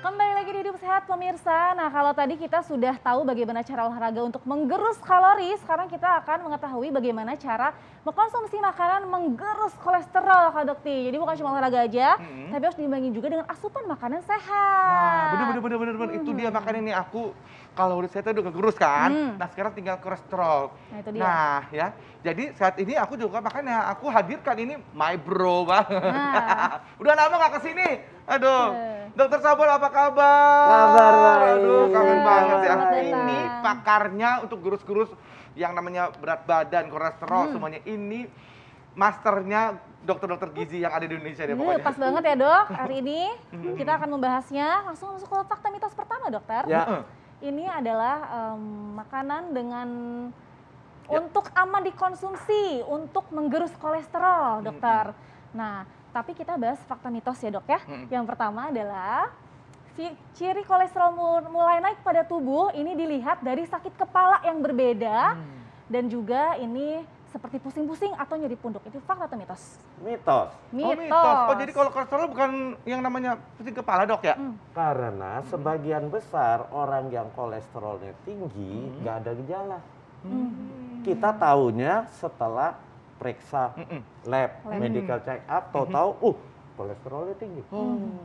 Kembali lagi di Hidup Sehat pemirsa. Nah, kalau tadi kita sudah tahu bagaimana cara olahraga untuk menggerus kalori, sekarang kita akan mengetahui bagaimana cara mengkonsumsi makanan menggerus kolesterol, Kak Dokti. Jadi bukan cuma olahraga aja, tapi harus diimbangi juga dengan asupan makanan sehat. Nah, bener. Itu dia makanya nih aku kalori saya tuh udah gerus kan. Nah, sekarang tinggal kolesterol. Nah, itu dia. Nah, ya. Jadi saat ini aku juga makanya aku hadirkan ini my bro banget. Nah. Udah lama nggak kesini. Aduh. Dokter Sabul apa kabar? Kabar baik. Aduh, kangen banget ya. Selamat Ini datang. pakarnya untuk gerus-gerus yang namanya berat badan, kolesterol semuanya. Ini masternya dokter-dokter gizi yang ada di Indonesia deh pokoknya. Pas banget ya dok, hari ini kita akan membahasnya. Langsung masuk ke fakta mitos pertama dokter. Ya. Ini adalah makanan dengan untuk aman dikonsumsi, untuk menggerus kolesterol dokter. Nah, tapi kita bahas fakta mitos ya dok ya. Yang pertama adalah ciri kolesterol mulai naik pada tubuh ini dilihat dari sakit kepala yang berbeda dan juga ini seperti pusing-pusing atau nyeri punduk. Itu fakta atau mitos? Mitos. Oh, jadi kalau kolesterol bukan yang namanya pusing kepala dok ya? Karena sebagian besar orang yang kolesterolnya tinggi nggak ada gejala. Kita taunya setelah periksa lab, medical check up, tahu kolesterolnya tinggi.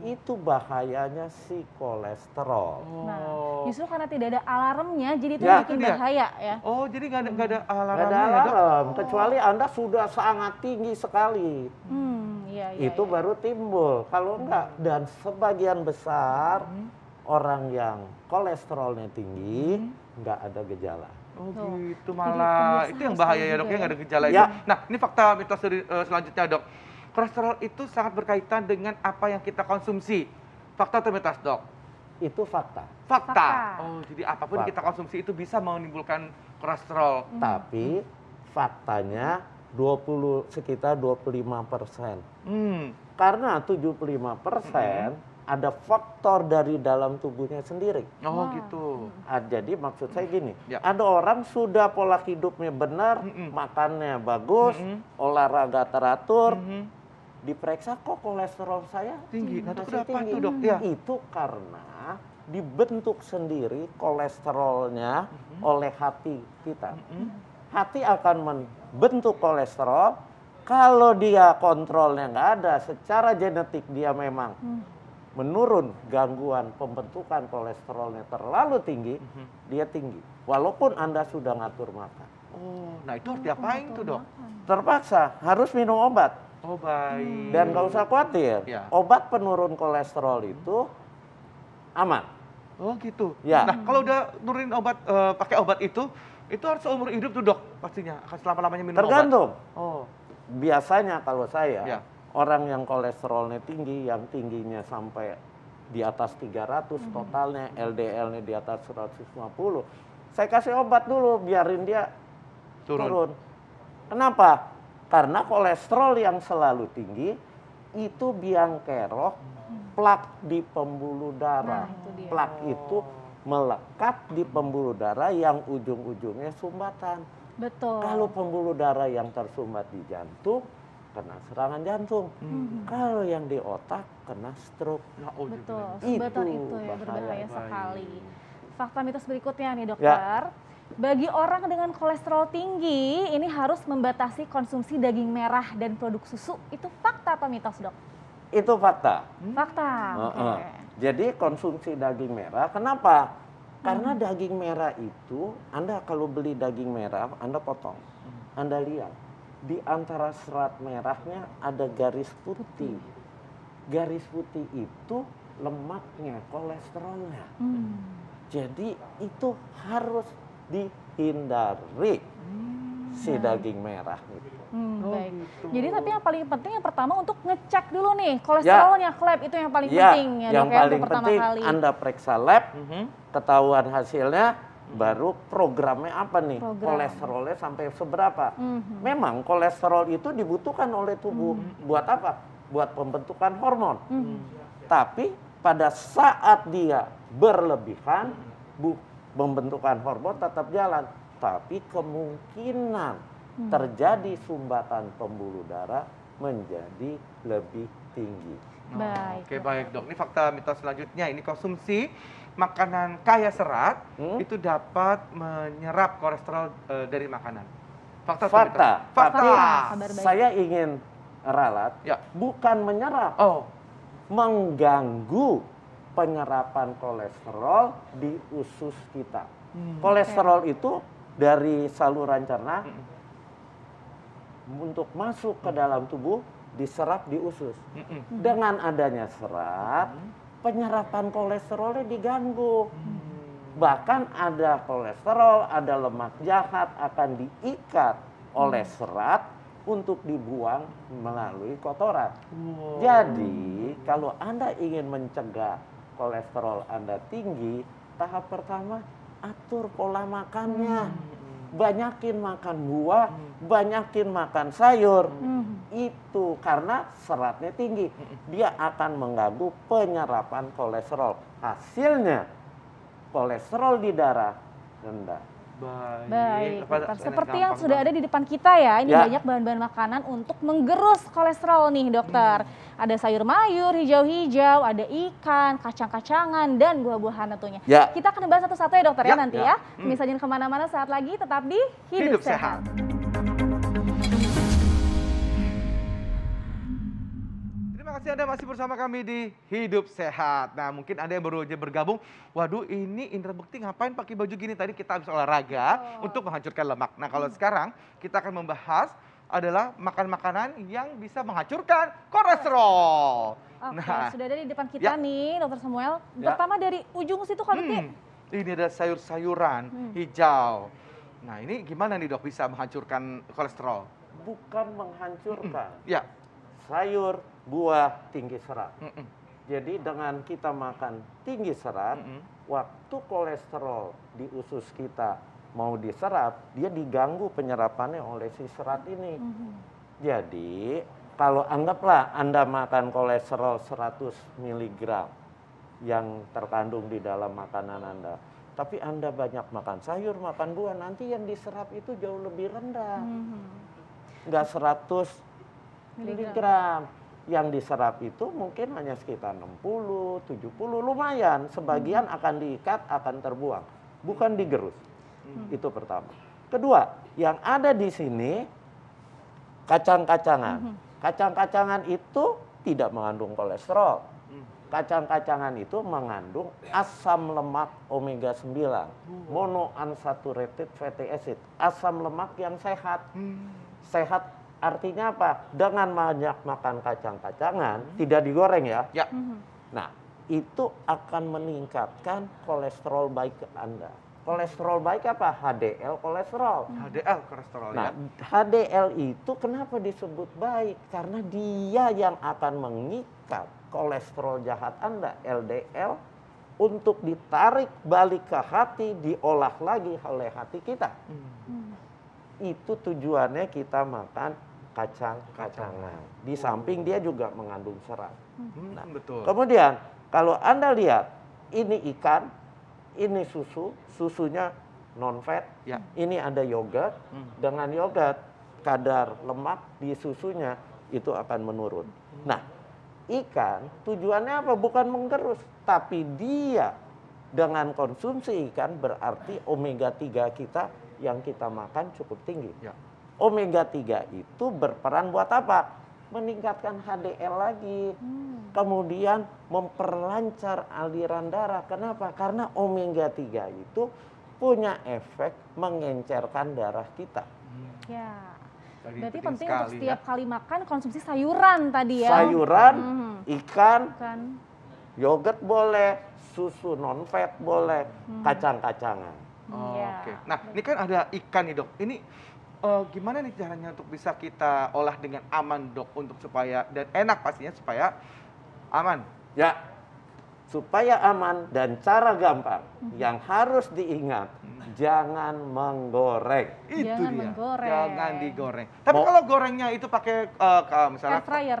Itu bahayanya si kolesterol. Nah, justru karena tidak ada alarmnya, jadi itu Ya, bikin itu dia. bahaya ya. Oh, jadi nggak ada Nggak ada alarmnya ya dok? alarm, kecuali Anda sudah sangat tinggi sekali. Iya. Itu baru timbul. Kalau enggak, dan sebagian besar orang yang kolesterolnya tinggi nggak ada gejala. Oh Tuh. gitu Jadi malah. pemirsa Itu yang harus bahaya tahu ya dok, juga ya nggak ada ya. gejala Ya. itu. Nah, ini fakta mitos dari, selanjutnya dok. Kolesterol itu sangat berkaitan dengan apa yang kita konsumsi. Fakta atau mitos dok? Itu fakta. Fakta. Fakta. Oh, jadi apapun yang kita Fakta. konsumsi itu bisa menimbulkan kolesterol. Tapi faktanya sekitar 25%. Karena 75% ada faktor dari dalam tubuhnya sendiri. Oh gitu. Jadi maksud saya gini, Ya. ada orang sudah pola hidupnya benar, makannya bagus, olahraga teratur, diperiksa kok kolesterol saya Tinggi. Nah, itu masih kenapa tinggi. tuh, Dok? Ya. Itu karena dibentuk sendiri kolesterolnya oleh hati kita. Hati akan membentuk kolesterol. Kalau dia kontrolnya nggak ada, secara genetik dia memang menurun, gangguan pembentukan kolesterolnya terlalu tinggi, dia tinggi. Walaupun Anda sudah ngatur makan. Oh, nah itu harus diapain tuh dok? Terpaksa harus minum obat. Oh baik. Dan nggak usah khawatir, Ya. obat penurun kolesterol itu aman. Oh gitu. Ya. Nah kalau udah nurunin obat, pakai obat itu harus seumur hidup tuh dok pastinya. Akan selama-lamanya minum Tergantung. obat. Oh. Biasanya kalau saya, Ya. orang yang kolesterolnya tinggi, yang tingginya sampai di atas 300 totalnya, LDL-nya di atas 150, saya kasih obat dulu, biarin dia turun. Kenapa? Karena kolesterol yang selalu tinggi, itu biang kerok plak di pembuluh darah. Nah, itu dia. Plak itu melekat di pembuluh darah yang ujung-ujungnya sumbatan. Betul. Kalau pembuluh darah yang tersumbat di jantung, kena serangan jantung. Kalau yang di otak, kena stroke. Nah, oh, Betul, juga. sebetul Itu itu ya, berbahaya bahaya. sekali. Fakta mitos berikutnya nih dokter. Bagi orang dengan kolesterol tinggi, ini harus membatasi konsumsi daging merah dan produk susu. Itu fakta atau mitos dok? Itu fakta. Fakta. Heeh. Oke. Jadi konsumsi daging merah, kenapa? Karena daging merah itu, Anda kalau beli daging merah, Anda potong. Anda lihat, di antara serat merahnya ada garis putih. Garis putih itu lemaknya, kolesterolnya. Jadi itu harus dihindari si daging merah itu. Baik. gitu. Jadi tapi yang paling penting yang pertama untuk ngecek dulu nih kolesterolnya ke lab itu yang paling Ya, penting ya yang dok ya, paling untuk pertama penting kali. Anda periksa lab, ketahuan hasilnya, baru programnya apa nih, Program. kolesterolnya sampai seberapa. Memang kolesterol itu dibutuhkan oleh tubuh. Buat apa? Buat pembentukan hormon. Tapi pada saat dia berlebihan, pembentukan hormon tetap jalan. Tapi kemungkinan terjadi sumbatan pembuluh darah menjadi lebih tinggi. Baik. Oke, baik dok. Ini fakta mitos selanjutnya. Ini konsumsi makanan kaya serat itu dapat menyerap kolesterol dari makanan. Fakta atau mitos? Fakta. Fakta. Tapi Kabar baik. saya ingin ralat, Ya. bukan menyerap, Oh, mengganggu penyerapan kolesterol di usus kita. Kolesterol itu dari saluran cerna untuk masuk ke dalam tubuh diserap di usus. Dengan adanya serat, penyerapan kolesterolnya diganggu. Bahkan ada kolesterol, ada lemak jahat akan diikat oleh serat untuk dibuang melalui kotoran. Jadi, kalau Anda ingin mencegah kolesterol Anda tinggi, tahap pertama atur pola makannya. Banyakin makan buah, banyakin makan sayur. Itu karena seratnya tinggi. Dia akan mengganggu penyerapan kolesterol. Hasilnya kolesterol di darah rendah. Baik, Apa- dokter. ini Seperti gampang yang sudah banget. ada di depan kita ya, ini Ya. banyak bahan-bahan makanan untuk menggerus kolesterol nih dokter. Ada sayur mayur, hijau-hijau, ada ikan, kacang-kacangan, dan buah-buahan tentunya. Ya. Kita akan bahas satu-satu ya dokter ya Ya. nanti Ya. ya. Misalnya kemana-mana saat lagi, tetap di Hidup Sehat. Terima kasih Anda masih bersama kami di Hidup Sehat. Nah, mungkin Anda yang baru aja bergabung, waduh ini Indra Bekti ngapain pakai baju gini? Tadi kita habis olahraga untuk menghancurkan lemak. Nah, kalau sekarang kita akan membahas adalah makan makanan yang bisa menghancurkan kolesterol. Oke, sudah ada di depan kita ya. nih dokter Samuel. Ya. Pertama dari ujung situ Kak Bekti. Ini ada sayur-sayuran hijau. Nah, ini gimana nih dok bisa menghancurkan kolesterol? Bukan menghancurkan. Ya. Sayur, buah, tinggi serat. Mm-mm. Jadi dengan kita makan tinggi serat, waktu kolesterol di usus kita mau diserap, dia diganggu penyerapannya oleh si serat ini. Jadi kalau anggaplah Anda makan kolesterol 100 mg yang terkandung di dalam makanan Anda, tapi Anda banyak makan sayur, makan buah, nanti yang diserap itu jauh lebih rendah. Nggak 100 miligram. Yang diserap itu mungkin hanya sekitar 60, 70, lumayan. Sebagian akan diikat, akan terbuang. Bukan digerus. Itu pertama. Kedua, yang ada di sini kacang-kacangan. Kacang-kacangan itu tidak mengandung kolesterol. Kacang-kacangan itu mengandung asam lemak omega 9, monounsaturated fatty acid, asam lemak yang sehat. Sehat artinya apa? Dengan banyak makan kacang-kacangan, tidak digoreng ya. Ya. Nah, itu akan meningkatkan kolesterol baik ke Anda. Kolesterol baik apa? HDL kolesterol. HDL kolesterol Nah, ya. HDL itu kenapa disebut baik? Karena dia yang akan mengikat kolesterol jahat Anda, LDL, untuk ditarik balik ke hati, diolah lagi oleh hati kita. Itu tujuannya kita makan kacang-kacangan. Di samping dia juga mengandung serat. Betul. Kemudian kalau Anda lihat ini ikan, ini susu, susunya non-fat, Ya. ini ada yogurt, dengan yogurt kadar lemak di susunya itu akan menurun. Nah, ikan tujuannya apa? Bukan menggerus, tapi dia dengan konsumsi ikan berarti omega 3 kita yang kita makan cukup tinggi. Ya. Omega 3 itu berperan buat apa? Meningkatkan HDL lagi. Kemudian memperlancar aliran darah. Kenapa? Karena omega 3 itu punya efek mengencerkan darah kita. Ya. Tadi Berarti penting penting sekali, untuk setiap kali makan konsumsi sayuran tadi ya. Sayuran, ikan, Kan. yogurt boleh, susu non-fat boleh, kacang-kacangan. Ya. Oke. Nah, ini kan ada ikan nih dok. Ini gimana nih caranya untuk bisa kita olah dengan aman dok untuk supaya dan enak pastinya supaya aman. Ya, supaya aman dan cara gampang yang harus diingat, jangan menggoreng. Itu Jangan dia. menggoreng. Jangan digoreng. Tapi Mau- kalau gorengnya itu pakai misalnya Air fryer.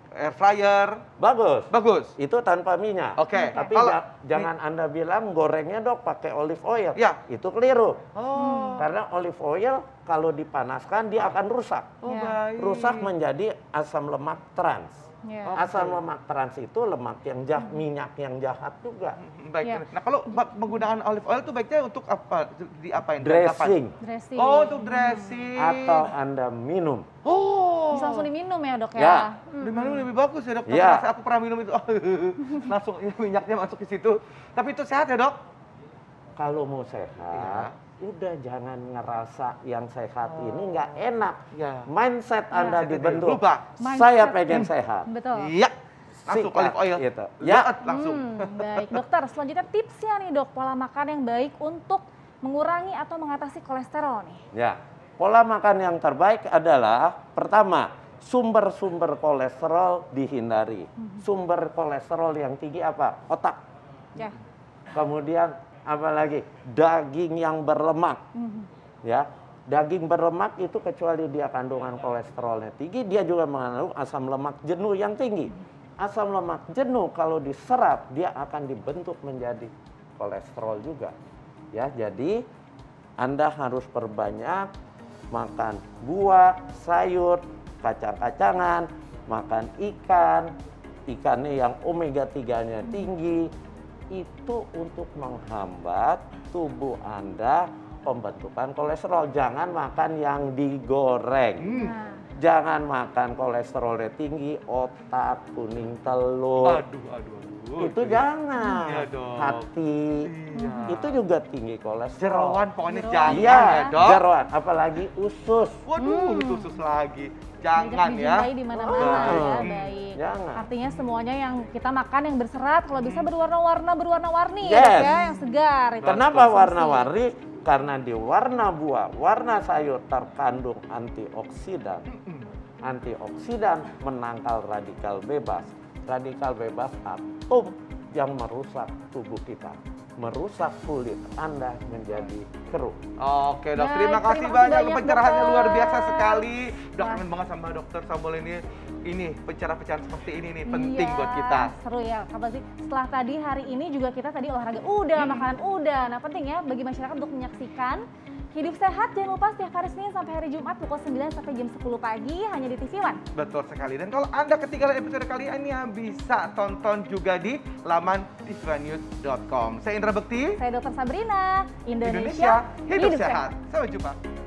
air fryer, Bagus. bagus. Itu tanpa minyak. Oke. Tapi Kalau- jangan Anda bilang gorengnya dok pakai olive oil. Ya. Itu keliru. Oh. Karena olive oil kalau dipanaskan dia akan rusak. Oh, Ya. baik. Rusak menjadi asam lemak trans. Ya. Asam lemak trans itu lemak yang jahat, minyak yang jahat juga. Baik. Ya. Nah, kalau menggunakan olive oil itu baiknya untuk apa? Diapain? Dressing Dressing. Oh, untuk dressing. atau Anda minum. Oh. Bisa langsung diminum ya dok ya? Ya. Dimana lebih bagus ya dok? Iya. Aku pernah minum itu, langsung minyaknya masuk ke situ. Tapi itu sehat ya dok? Kalau mau sehat, udah jangan ngerasa yang sehat ini nggak enak. Ya. Mindset Anda Mindset-nya dibentuk. dirubah. Saya Mindset. pengen sehat. Betul. Iya. Langsung Sikat, olive oil. gitu. Ya. Ya. Langsung. Baik dokter, selanjutnya tipsnya nih dok, pola makan yang baik untuk mengurangi atau mengatasi kolesterol nih. Ya, pola makan yang terbaik adalah pertama, sumber-sumber kolesterol dihindari. Sumber kolesterol yang tinggi apa? Otak. Ya. Kemudian apalagi daging yang berlemak. Ya, daging berlemak itu kecuali dia kandungan kolesterolnya tinggi, dia juga mengandung asam lemak jenuh yang tinggi. Asam lemak jenuh kalau diserap dia akan dibentuk menjadi kolesterol juga. Ya, jadi Anda harus perbanyak makan buah, sayur, kacang-kacangan, makan ikan, ikannya yang omega 3-nya tinggi. Itu untuk menghambat tubuh Anda pembentukan kolesterol. Jangan makan yang digoreng. Nah, Jangan makan kolesterolnya tinggi, otak, kuning telur. Aduh. Itu jangan. Iya, Dok. Hati. Iya. Itu juga tinggi kolesterol. Jerawan pokoknya Jerawan. jangan Iya, ya dok. jeroan. Apalagi usus. Waduh, itu sus lagi. banyak Jangan ya. dijumpai di mana-mana ya, Hmm. baik. Jangan. Artinya semuanya yang kita makan yang berserat, kalau bisa berwarna-warni ya Yes. dok ya, yang segar. Itu Kenapa konsumsi. warna-warni? Karena di warna buah, warna sayur terkandung antioksidan. Antioksidan menangkal radikal bebas. Radikal bebas atom yang merusak tubuh kita. Merusak kulit Anda menjadi keruh. Oke dok, Baik, terima kasih terima kasih banyak. banyak, Pencerahannya dokter. luar biasa sekali. Udah Wah. kangen banget sama dokter Sambol ini. Ini pencerahan-pencerahan seperti ini nih penting Iya, buat kita. Seru ya, apa sih? Setelah tadi hari ini juga kita tadi olahraga udah, makanan udah. Nah penting ya bagi masyarakat untuk menyaksikan Hidup Sehat, jangan lupa setiap hari Senin sampai hari Jumat pukul 9 sampai jam 10 pagi hanya di TV One. Betul sekali. Dan kalau Anda ketinggalan episode kali ini ya bisa tonton juga di laman tvnews.com. Saya Indra Bekti. Saya Dr. Sabrina, Indonesia hidup sehat. Sampai jumpa.